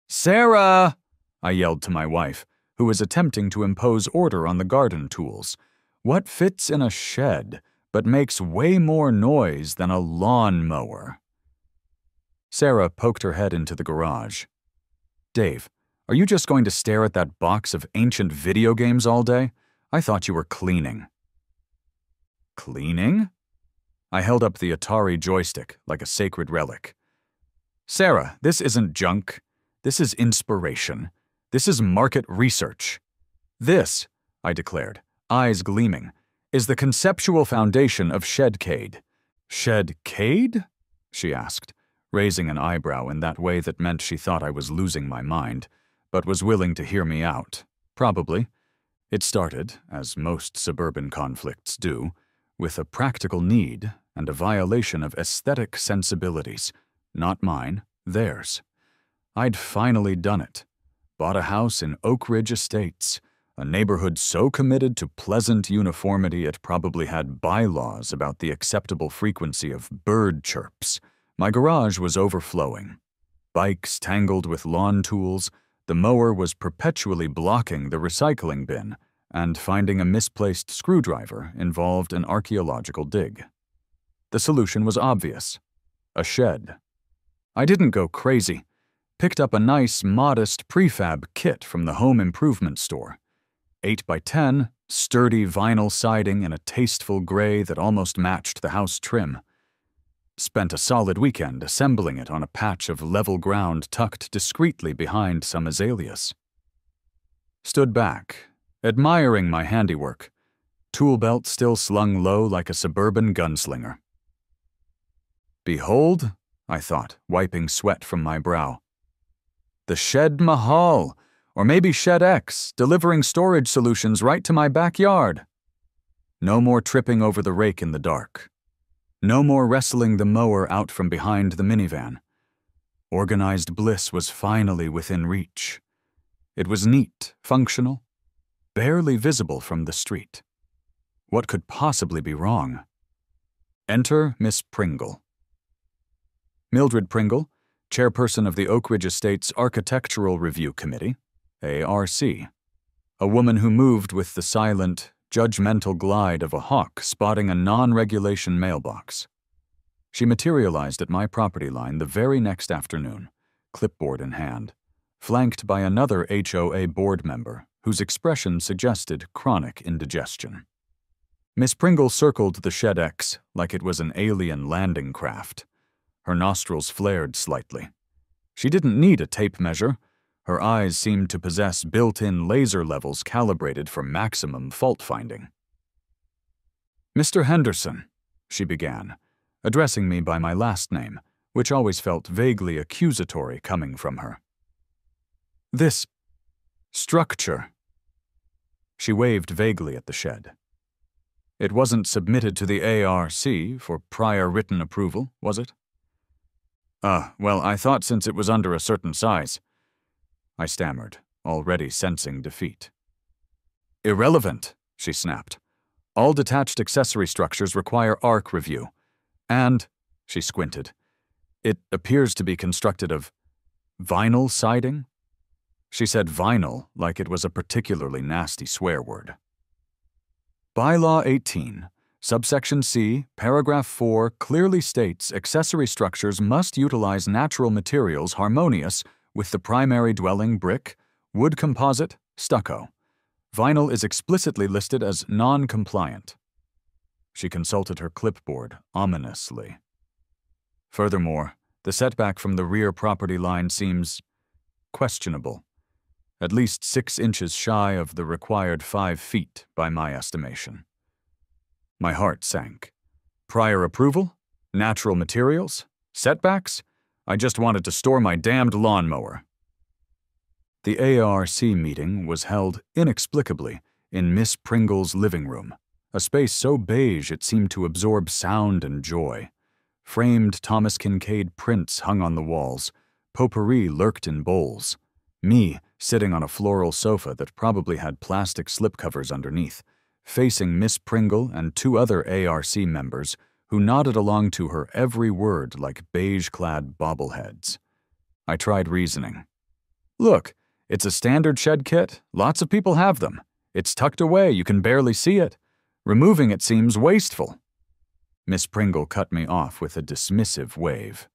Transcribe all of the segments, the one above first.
Sarah! I yelled to my wife, who was attempting to impose order on the garden tools. What fits in a shed, but makes way more noise than a lawn mower? Sarah poked her head into the garage. Dave, are you just going to stare at that box of ancient video games all day? I thought you were cleaning. Cleaning? I held up the Atari joystick like a sacred relic. Sarah, this isn't junk. This is inspiration. This is market research. This, I declared, eyes gleaming, is the conceptual foundation of Shedcade. Shedcade? She asked, raising an eyebrow in that way that meant she thought I was losing my mind, but was willing to hear me out. Probably. It started, as most suburban conflicts do, with a practical need and a violation of aesthetic sensibilities. Not mine, theirs. I'd finally done it. Bought a house in Oak Ridge Estates, a neighborhood so committed to pleasant uniformity it probably had bylaws about the acceptable frequency of bird chirps. My garage was overflowing. Bikes tangled with lawn tools, the mower was perpetually blocking the recycling bin, and finding a misplaced screwdriver involved an archaeological dig. The solution was obvious. A shed. I didn't go crazy. Picked up a nice, modest prefab kit from the home improvement store. 8 by 10, sturdy vinyl siding in a tasteful gray that almost matched the house trim. Spent a solid weekend assembling it on a patch of level ground tucked discreetly behind some azaleas. Stood back, admiring my handiwork, tool belt still slung low like a suburban gunslinger. Behold, I thought, wiping sweat from my brow. The Shed Mahal, or maybe Shed X, delivering storage solutions right to my backyard. No more tripping over the rake in the dark. No more wrestling the mower out from behind the minivan. Organized bliss was finally within reach. It was neat, functional, barely visible from the street. What could possibly be wrong? Enter Miss Pringle. Mildred Pringle, chairperson of the Oak Ridge Estates Architectural Review Committee, ARC. A woman who moved with the silent, judgmental glide of a hawk spotting a non-regulation mailbox. She materialized at my property line the very next afternoon, clipboard in hand, flanked by another HOA board member whose expression suggested chronic indigestion. Miss Pringle circled the Shed X like it was an alien landing craft. Her nostrils flared slightly. She didn't need a tape measure. Her eyes seemed to possess built-in laser levels calibrated for maximum fault-finding. Mr. Henderson, she began, addressing me by my last name, which always felt vaguely accusatory coming from her. This structure. She waved vaguely at the shed. It wasn't submitted to the ARC for prior written approval, was it? Well, I thought since it was under a certain size. I stammered, already sensing defeat. Irrelevant, she snapped. All detached accessory structures require ARC review. And, she squinted, it appears to be constructed of vinyl siding? She said vinyl like it was a particularly nasty swear word. Bylaw 18. Subsection C, paragraph 4 clearly states accessory structures must utilize natural materials harmonious with the primary dwelling brick, wood composite, stucco. Vinyl is explicitly listed as non-compliant. She consulted her clipboard ominously. Furthermore, the setback from the rear property line seems questionable, at least 6 inches shy of the required 5 feet by my estimation. My heart sank. Prior approval? Natural materials? Setbacks? I just wanted to store my damned lawnmower. The ARC meeting was held inexplicably in Miss Pringle's living room, a space so beige it seemed to absorb sound and joy. Framed Thomas Kincaid prints hung on the walls. Potpourri lurked in bowls. Me sitting on a floral sofa that probably had plastic slipcovers underneath, facing Miss Pringle and 2 other ARC members who nodded along to her every word like beige-clad bobbleheads. I tried reasoning. Look, it's a standard shed kit. Lots of people have them. It's tucked away. You can barely see it. Removing it seems wasteful. Miss Pringle cut me off with a dismissive wave.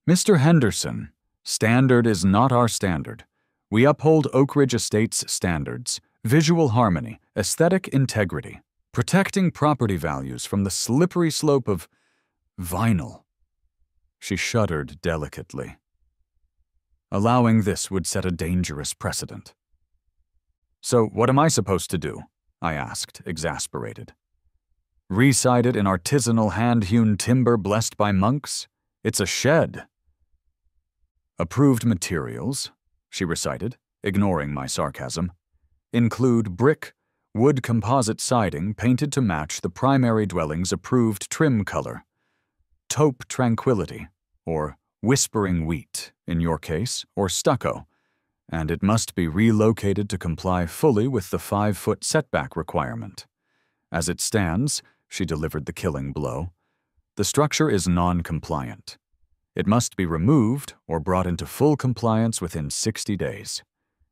Mr. Henderson, standard is not our standard. We uphold Oak Ridge Estates standards, visual harmony, aesthetic integrity, protecting property values from the slippery slope of vinyl. She shuddered delicately. Allowing this would set a dangerous precedent. So what am I supposed to do? I asked, exasperated. Reside it in artisanal hand-hewn timber blessed by monks? It's a shed. Approved materials, she recited, ignoring my sarcasm, include brick, wood composite siding painted to match the primary dwelling's approved trim color, taupe tranquility, or whispering wheat, in your case, or stucco, and it must be relocated to comply fully with the 5-foot setback requirement. As it stands, she delivered the killing blow, the structure is non-compliant. It must be removed or brought into full compliance within 60 days.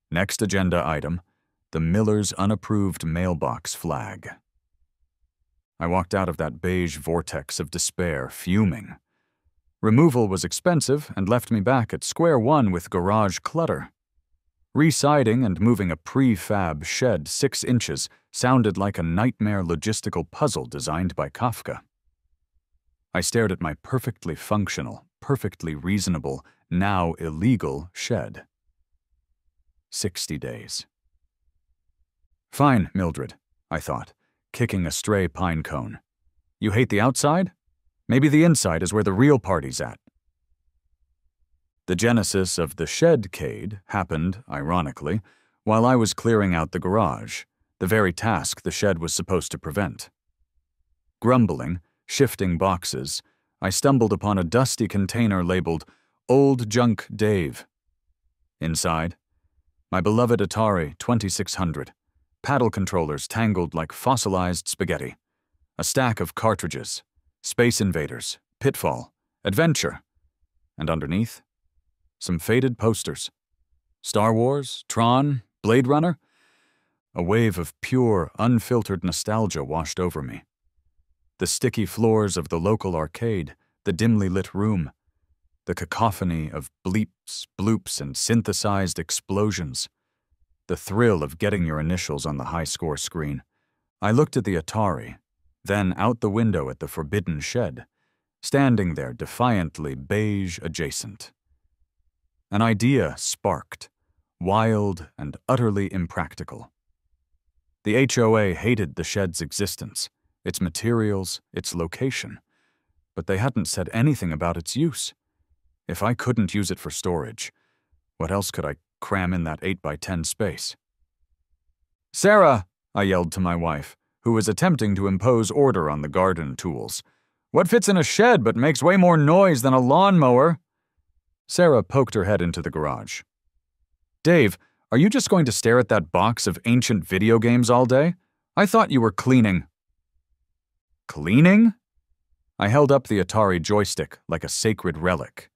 Next agenda item, the miller's unapproved mailbox flag. I walked out of that beige vortex of despair, fuming. Removal was expensive and left me back at square one with garage clutter. Residing and moving a prefab shed 6 inches sounded like a nightmare logistical puzzle designed by Kafka. I stared at my perfectly functional, perfectly reasonable, now illegal shed. 60 days. Fine, Mildred, I thought, kicking a stray pine cone. You hate the outside? Maybe the inside is where the real party's at. The genesis of the shedcade happened, ironically, while I was clearing out the garage, the very task the shed was supposed to prevent. Grumbling, shifting boxes, I stumbled upon a dusty container labeled Old Junk Dave. Inside, my beloved Atari 2600, paddle controllers tangled like fossilized spaghetti, a stack of cartridges, Space Invaders, Pitfall, Adventure, and underneath, some faded posters. Star Wars, Tron, Blade Runner. A wave of pure, unfiltered nostalgia washed over me. The sticky floors of the local arcade, the dimly lit room, the cacophony of bleeps, bloops, and synthesized explosions, the thrill of getting your initials on the high-score screen. I looked at the Atari, then out the window at the forbidden shed, standing there defiantly beige adjacent. An idea sparked, wild and utterly impractical. The HOA hated the shed's existence, its materials, its location, but they hadn't said anything about its use. If I couldn't use it for storage, what else could I cram in that 8x10 space? "Sarah," I yelled to my wife, who was attempting to impose order on the garden tools. "What fits in a shed but makes way more noise than a lawnmower?" Sarah poked her head into the garage. "Dave, are you just going to stare at that box of ancient video games all day? I thought you were cleaning." Cleaning? I held up the Atari joystick like a sacred relic.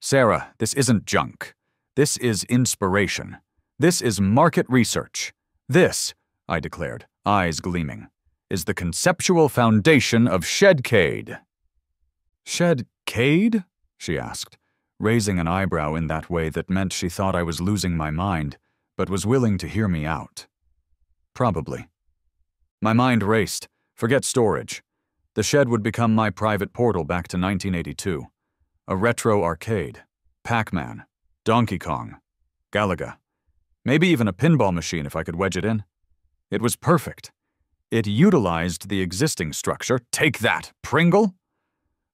"Sarah, this isn't junk. This is inspiration. This is market research. This," I declared, eyes gleaming, "is the conceptual foundation of Shedcade." "Shedcade?" she asked, raising an eyebrow in that way that meant she thought I was losing my mind, but was willing to hear me out. Probably. My mind raced. Forget storage. The shed would become my private portal back to 1982. A retro arcade. Pac-Man. Donkey Kong. Galaga. Maybe even a pinball machine if I could wedge it in. It was perfect. It utilized the existing structure. Take that, Pringle!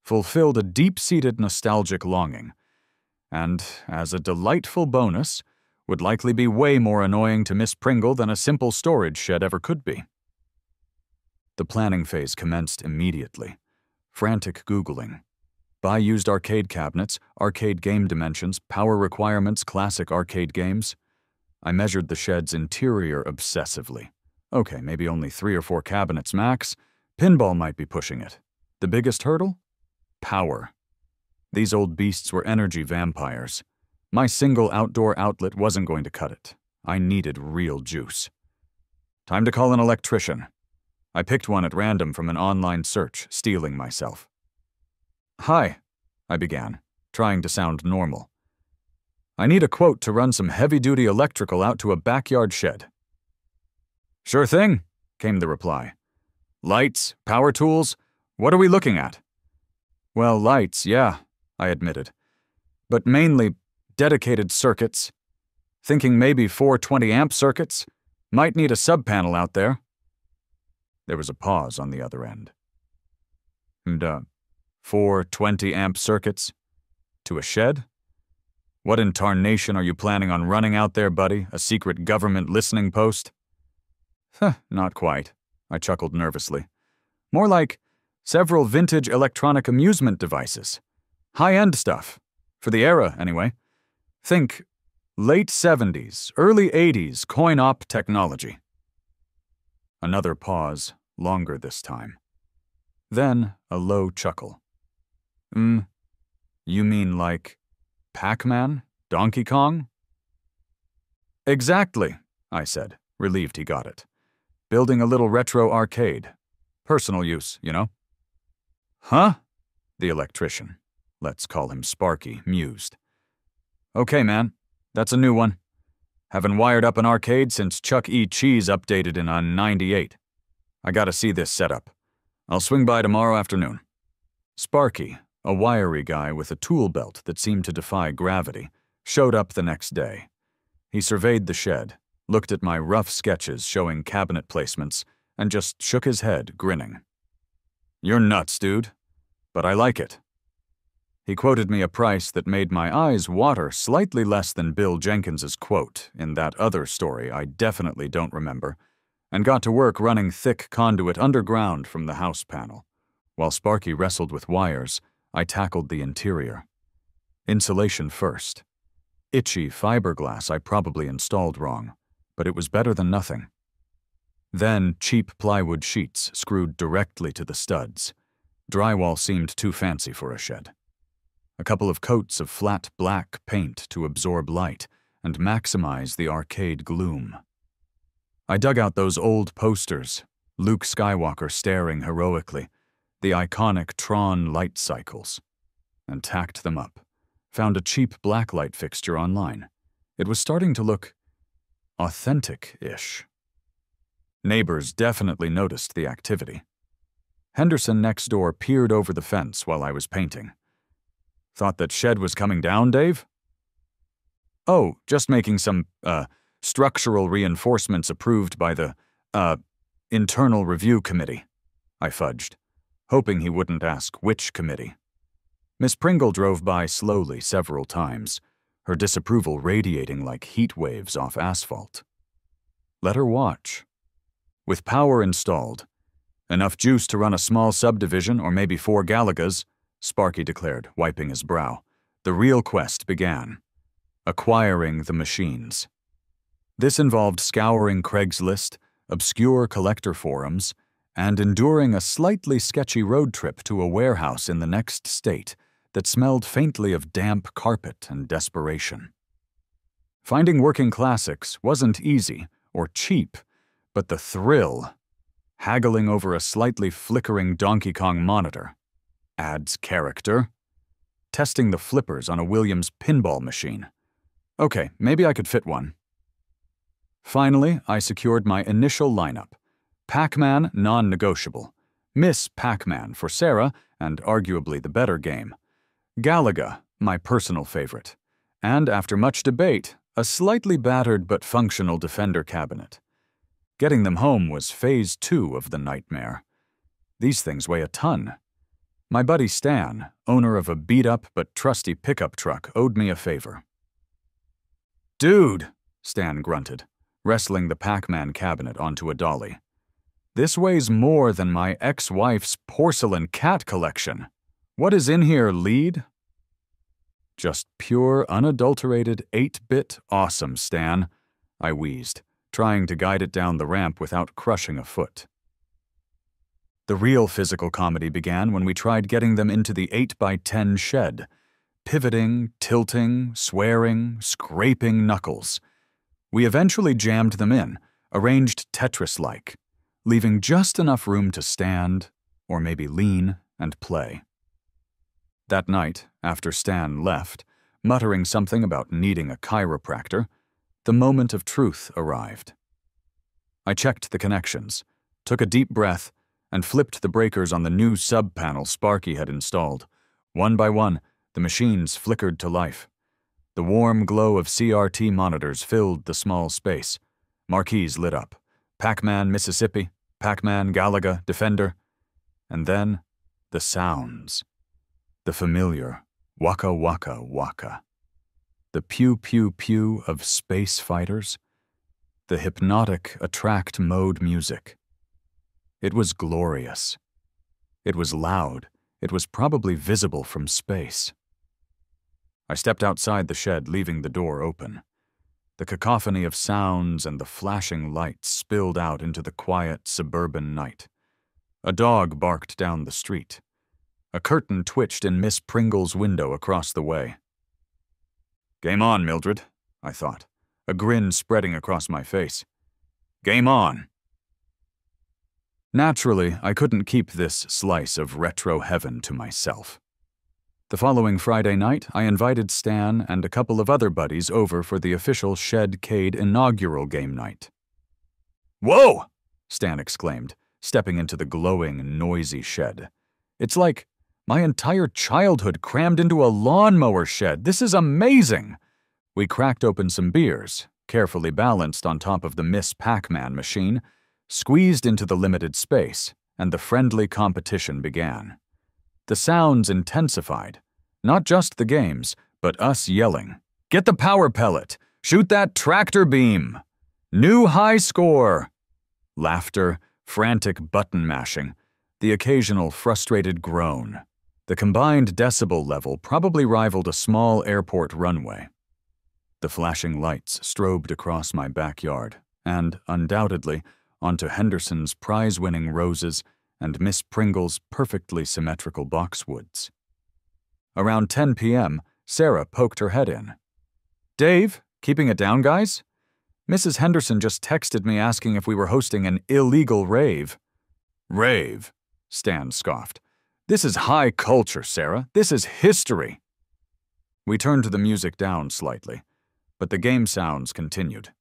Fulfilled a deep-seated nostalgic longing. And, as a delightful bonus, would likely be way more annoying to Miss Pringle than a simple storage shed ever could be. The planning phase commenced immediately. Frantic Googling. Buy used arcade cabinets, arcade game dimensions, power requirements, classic arcade games. I measured the shed's interior obsessively. Okay, maybe only 3 or 4 cabinets max. Pinball might be pushing it. The biggest hurdle? Power. These old beasts were energy vampires. My single outdoor outlet wasn't going to cut it. I needed real juice. Time to call an electrician. I picked one at random from an online search, steeling myself. "Hi," I began, trying to sound normal. "I need a quote to run some heavy-duty electrical out to a backyard shed." "Sure thing," came the reply. "Lights, power tools, what are we looking at?" "Well, lights, yeah," I admitted. "But mainly dedicated circuits. Thinking maybe 420-amp circuits. Might need a sub-panel out there." There was a pause on the other end. "And, 420-amp circuits? To a shed? What in tarnation are you planning on running out there, buddy? A secret government listening post?" Not quite," I chuckled nervously. "More like several vintage electronic amusement devices. High-end stuff. For the era, anyway. Think late 70s, early 80s coin-op technology." Another pause, longer this time. Then a low chuckle. You mean like Pac-Man? Donkey Kong?" "Exactly," I said, relieved he got it. "Building a little retro arcade. Personal use, you know." "Huh?" The electrician, let's call him Sparky, mused. "Okay, man, that's a new one. Haven't wired up an arcade since Chuck E. Cheese updated in 98. I gotta see this setup. I'll swing by tomorrow afternoon." Sparky, a wiry guy with a tool belt that seemed to defy gravity, showed up the next day. He surveyed the shed, looked at my rough sketches showing cabinet placements, and just shook his head, grinning. "You're nuts, dude. But I like it." He quoted me a price that made my eyes water slightly less than Bill Jenkins's quote in that other story I definitely don't remember, and got to work running thick conduit underground from the house panel. While Sparky wrestled with wires, I tackled the interior. Insulation first. Itchy fiberglass I probably installed wrong, but it was better than nothing. Then cheap plywood sheets screwed directly to the studs. Drywall seemed too fancy for a shed. A couple of coats of flat black paint to absorb light and maximize the arcade gloom. I dug out those old posters, Luke Skywalker staring heroically, the iconic Tron light cycles, and tacked them up. Found a cheap blacklight fixture online. It was starting to look authentic-ish. Neighbors definitely noticed the activity. Henderson next door peered over the fence while I was painting. "Thought that shed was coming down, Dave?" "Oh, just making some, structural reinforcements approved by the, internal review committee," I fudged, hoping he wouldn't ask which committee. Miss Pringle drove by slowly several times, her disapproval radiating like heat waves off asphalt. Let her watch. With power installed, enough juice to run a small subdivision or maybe 4 Galagas, Sparky declared, wiping his brow. The real quest began. Acquiring the machines. This involved scouring Craigslist, obscure collector forums, and enduring a slightly sketchy road trip to a warehouse in the next state that smelled faintly of damp carpet and desperation. Finding working classics wasn't easy or cheap, but the thrill, haggling over a slightly flickering Donkey Kong monitor, adds character. Testing the flippers on a Williams pinball machine. Okay, maybe I could fit one. Finally, I secured my initial lineup. Pac-Man, non-negotiable. Miss Pac-Man for Sarah, and arguably the better game. Galaga, my personal favorite. And after much debate, a slightly battered but functional Defender cabinet. Getting them home was phase 2 of the nightmare. These things weigh a ton. My buddy Stan, owner of a beat-up but trusty pickup truck, owed me a favor. "Dude," Stan grunted, wrestling the Pac-Man cabinet onto a dolly. "This weighs more than my ex-wife's porcelain cat collection. What is in here, lead?" "Just pure, unadulterated 8-bit awesome, Stan," I wheezed, trying to guide it down the ramp without crushing a foot. The real physical comedy began when we tried getting them into the 8x10 shed. pivoting, tilting, swearing, scraping knuckles. We eventually jammed them in, arranged Tetris-like, leaving just enough room to stand, or maybe lean, and play. That night, after Stan left, muttering something about needing a chiropractor, the moment of truth arrived. I checked the connections, took a deep breath, and flipped the breakers on the new sub-panel Sparky had installed. One by one, the machines flickered to life. The warm glow of CRT monitors filled the small space. Marquees lit up. Pac-Man Mississippi, Pac-Man Galaga Defender. And then, the sounds. The familiar waka waka waka. The pew pew pew of space fighters. The hypnotic attract mode music. It was glorious. It was loud. It was probably visible from space. I stepped outside the shed, leaving the door open. The cacophony of sounds and the flashing lights spilled out into the quiet suburban night. A dog barked down the street. A curtain twitched in Miss Pringle's window across the way. "Game on, Mildred," I thought, a grin spreading across my face. "Game on." Naturally, I couldn't keep this slice of retro heaven to myself. The following Friday night, I invited Stan and a couple of other buddies over for the official Shedcade inaugural game night. "Whoa!" Stan exclaimed, stepping into the glowing, noisy shed. "It's like my entire childhood crammed into a lawnmower shed. This is amazing!" We cracked open some beers, carefully balanced on top of the Miss Pac-Man machine, squeezed into the limited space, and the friendly competition began. The sounds intensified. Not just the games, but us yelling. "Get the power pellet! Shoot that tractor beam! New high score!" Laughter, frantic button mashing, the occasional frustrated groan. The combined decibel level probably rivaled a small airport runway. The flashing lights strobed across my backyard, and, undoubtedly, onto Henderson's prize-winning roses and Miss Pringle's perfectly symmetrical boxwoods. Around 10 p.m., Sarah poked her head in. "Dave, keeping it down, guys? Mrs. Henderson just texted me asking if we were hosting an illegal rave." "Rave?" Stan scoffed. "This is high culture, Sarah. This is history." We turned the music down slightly, but the game sounds continued.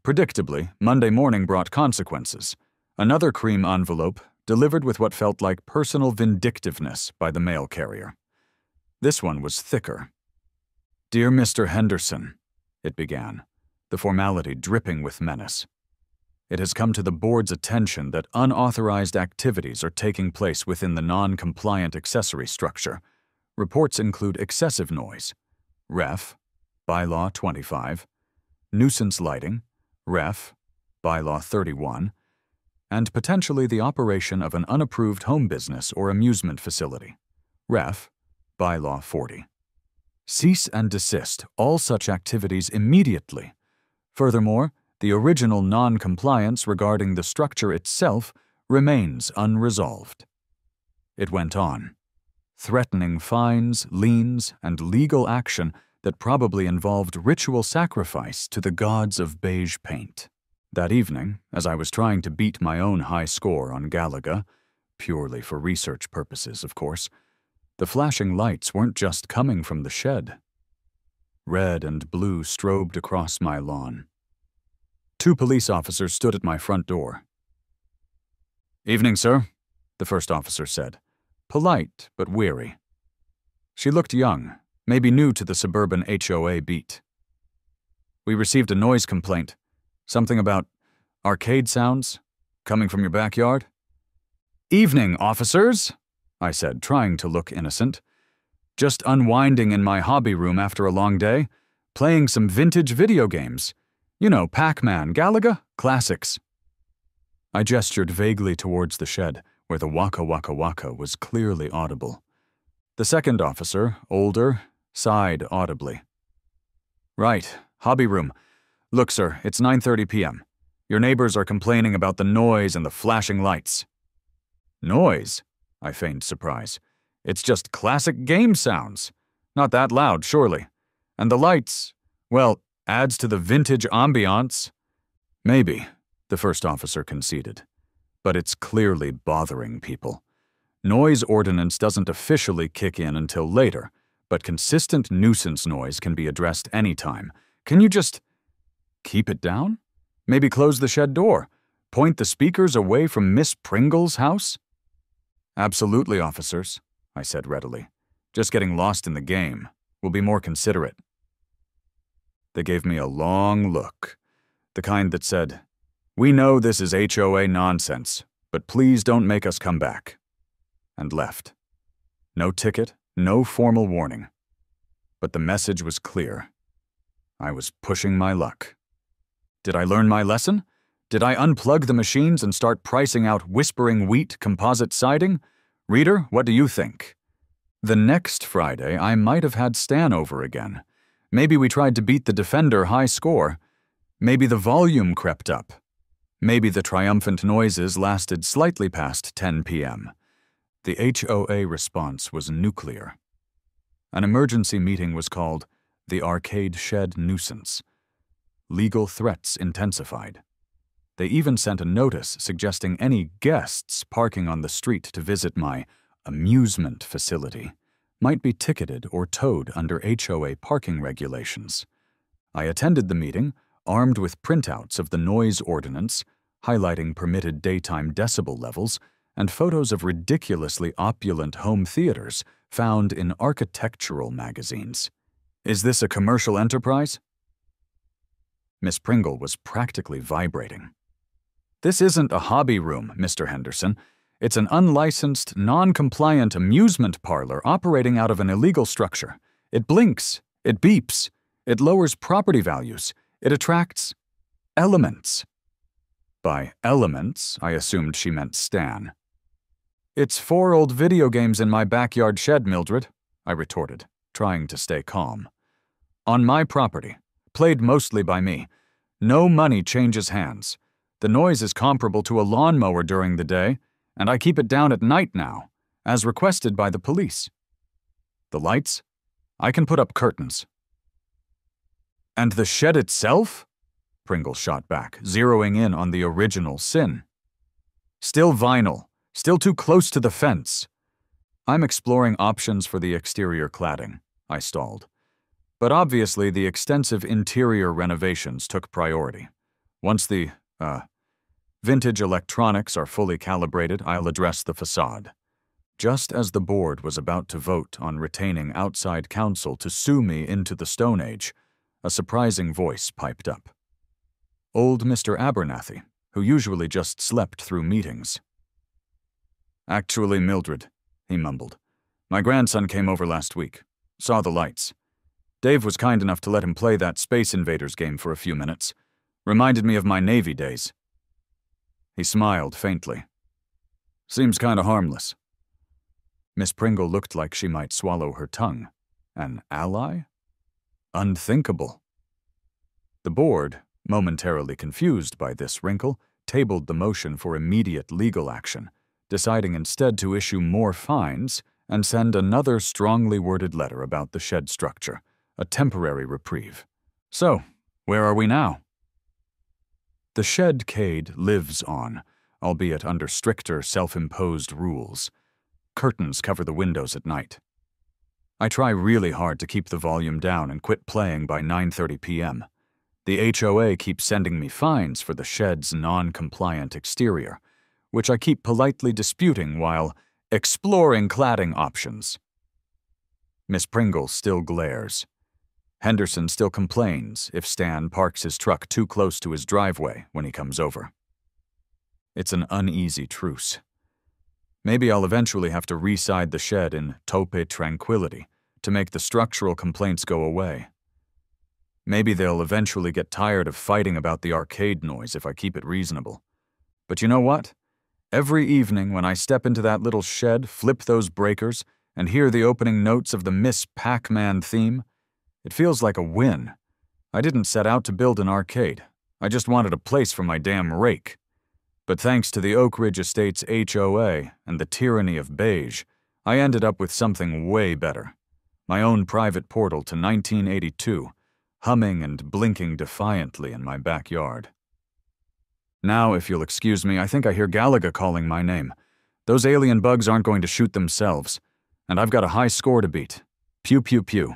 Predictably, Monday morning brought consequences. Another cream envelope, delivered with what felt like personal vindictiveness by the mail carrier. This one was thicker. "Dear Mr. Henderson," it began, the formality dripping with menace. "It has come to the board's attention that unauthorized activities are taking place within the non-compliant accessory structure. Reports include excessive noise, Ref, Bylaw 25, nuisance lighting, Ref, Bylaw 31, and potentially the operation of an unapproved home business or amusement facility, Ref, Bylaw 40. Cease and desist all such activities immediately. Furthermore, the original non-compliance regarding the structure itself remains unresolved." It went on, threatening fines, liens, and legal action that probably involved ritual sacrifice to the gods of beige paint. That evening, as I was trying to beat my own high score on Galaga, purely for research purposes, of course, the flashing lights weren't just coming from the shed. Red and blue strobed across my lawn. 2 police officers stood at my front door. "Evening, sir," the first officer said, polite but weary. She looked young, maybe new to the suburban HOA beat. "We received a noise complaint. Something about arcade sounds coming from your backyard." "Evening, officers," I said, trying to look innocent. "Just unwinding in my hobby room after a long day, playing some vintage video games. You know, Pac-Man, Galaga, classics." I gestured vaguely towards the shed, where the waka waka waka was clearly audible. The second officer, older, sighed audibly. "Right, hobby room. Look, sir, it's 9:30 p.m. Your neighbors are complaining about the noise and the flashing lights." "Noise?" I feigned surprise. "It's just classic game sounds. Not that loud, surely. And the lights, well, adds to the vintage ambiance. Maybe, the first officer conceded. But it's clearly bothering people. Noise ordinance doesn't officially kick in until later, but consistent nuisance noise can be addressed anytime. Can you just keep it down? Maybe close the shed door? Point the speakers away from Miss Pringle's house? Absolutely, officers, I said readily. Just getting lost in the game. We'll be more considerate. They gave me a long look, the kind that said, "We know this is HOA nonsense, but please don't make us come back," and left. No ticket, no formal warning. But the message was clear. I was pushing my luck. Did I learn my lesson? Did I unplug the machines and start pricing out Whispering Wheat composite siding? Reader, what do you think? The next Friday, I might have had Stan over again. Maybe we tried to beat the Defender high score. Maybe the volume crept up. Maybe the triumphant noises lasted slightly past 10 p.m. The HOA response was nuclear. An emergency meeting was called the Arcade Shed Nuisance. Legal threats intensified. They even sent a notice suggesting any guests parking on the street to visit my amusement facility might be ticketed or towed under HOA parking regulations. I attended the meeting, armed with printouts of the noise ordinance, highlighting permitted daytime decibel levels, and photos of ridiculously opulent home theaters found in architectural magazines. Is this a commercial enterprise? Miss Pringle was practically vibrating. This isn't a hobby room, Mr. Henderson. It's an unlicensed, non-compliant amusement parlor operating out of an illegal structure. It blinks, it beeps, it lowers property values, it attracts elements. By elements, I assumed she meant Stan. It's 4 old video games in my backyard shed, Mildred, I retorted, trying to stay calm. On my property, played mostly by me. No money changes hands. The noise is comparable to a lawnmower during the day, and I keep it down at night now, as requested by the police. The lights? I can put up curtains. And the shed itself? Pringle shot back, zeroing in on the original sin. Still vinyl, still too close to the fence. I'm exploring options for the exterior cladding, I stalled. But obviously the extensive interior renovations took priority. Once the, vintage electronics are fully calibrated, I'll address the facade. Just as the board was about to vote on retaining outside counsel to sue me into the Stone Age, a surprising voice piped up. Old Mr. Abernathy, who usually just slept through meetings. Actually, Mildred, he mumbled. My grandson came over last week. Saw the lights. Dave was kind enough to let him play that Space Invaders game for a few minutes. Reminded me of my Navy days. He smiled faintly. Seems kinda harmless. Miss Pringle looked like she might swallow her tongue. An ally? Unthinkable. The board, momentarily confused by this wrinkle, tabled the motion for immediate legal action, deciding instead to issue more fines and send another strongly worded letter about the shed structure, a temporary reprieve. So, where are we now? The shedcade lives on, albeit under stricter self-imposed rules. Curtains cover the windows at night. I try really hard to keep the volume down and quit playing by 9:30 p.m. The HOA keeps sending me fines for the shed's non-compliant exterior, which I keep politely disputing while exploring cladding options. Miss Pringle still glares. Henderson still complains if Stan parks his truck too close to his driveway when he comes over. It's an uneasy truce. Maybe I'll eventually have to reside the shed in taupe tranquility to make the structural complaints go away. Maybe they'll eventually get tired of fighting about the arcade noise if I keep it reasonable. But you know what? Every evening when I step into that little shed, flip those breakers, and hear the opening notes of the Miss Pac-Man theme, it feels like a win. I didn't set out to build an arcade. I just wanted a place for my damn rake. But thanks to the Oak Ridge Estates HOA and the tyranny of beige, I ended up with something way better. My own private portal to 1982, humming and blinking defiantly in my backyard. Now, if you'll excuse me, I think I hear Galaga calling my name. Those alien bugs aren't going to shoot themselves, and I've got a high score to beat. Pew pew pew.